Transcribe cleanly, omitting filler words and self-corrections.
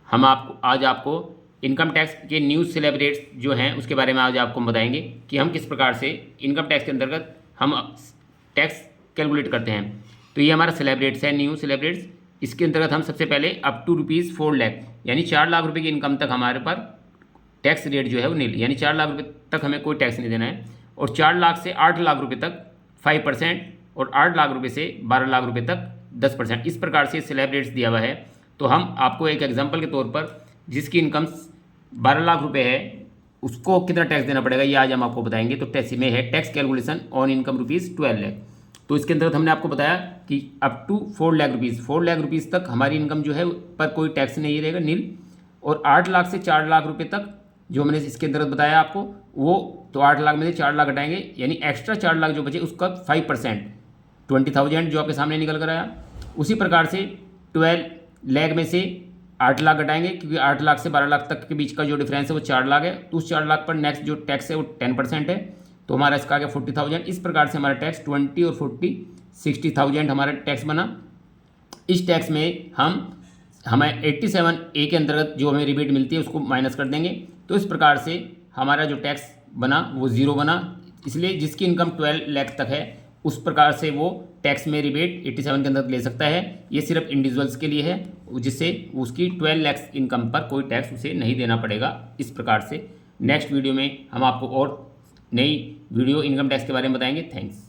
हम आज आपको इनकम टैक्स के न्यू स्लैब रेट्स जो हैं उसके बारे में आज आपको बताएंगे कि हम किस प्रकार से इनकम टैक्स के अंतर्गत हम टैक्स कैलकुलेट करते हैं। तो ये हमारा स्लैब रेट्स है, न्यू स्लैब रेट्स। इसके अंतर्गत हम सबसे पहले अप टू ₹4 लाख यानी 4 लाख रुपये की इनकम तक हमारे पर टैक्स रेट जो है वो नील, यानी 4 लाख रुपये तक हमें कोई टैक्स नहीं देना है। और 4 लाख से 8 लाख रुपये तक 5% और 8 लाख रुपये से 12 लाख रुपये तक 10%, इस प्रकार से स्लैब रेट्स दिया हुआ है। तो हम आपको एक एग्जांपल के तौर पर जिसकी इनकम 12 लाख रुपए है उसको कितना टैक्स देना पड़ेगा ये आज हम आपको बताएंगे। तो टैक्स में है tax calculation on income ₹12 lakh. तो इसके अंतर्गत हमने आपको बताया कि up to 4 lakh rupees, 4 lakh rupees तक हमारी इनकम जो है पर कोई टैक्स नहीं रहेगा, नील। और 8 लाख से 4 लाख रुपये तक जो मैंने इसके अंतर्गत बताया आपको वो, तो 8 लाख में से 4 लाख हटाएंगे यानी एक्स्ट्रा 4 लाख जो बचे उसका 5% 20,000 जो आपके सामने निकल कर आया। उसी प्रकार से 12 लाख में से 8 लाख घटाएंगे क्योंकि 8 लाख से 12 लाख तक के बीच का जो डिफरेंस है वो 4 लाख है। तो उस 4 लाख पर नेक्स्ट जो टैक्स है वो 10% है, तो हमारा इसका आ गया 40,000। इस प्रकार से हमारा टैक्स 20 और 40 60,000 हमारा टैक्स बना। इस टैक्स में हमें 87A के अंतर्गत जो हमें रिबेट मिलती है उसको माइनस कर देंगे। तो इस प्रकार से हमारा जो टैक्स बना वो ज़ीरो बना। इसलिए जिसकी इनकम 12 लाख तक है उस प्रकार से वो टैक्स में रिबेट 87 के अंदर ले सकता है। ये सिर्फ इंडिविजुअल्स के लिए है जिससे उसकी 12 लाख इनकम पर कोई टैक्स उसे नहीं देना पड़ेगा। इस प्रकार से नेक्स्ट वीडियो में हम आपको और नई वीडियो इनकम टैक्स के बारे में बताएंगे। थैंक्स।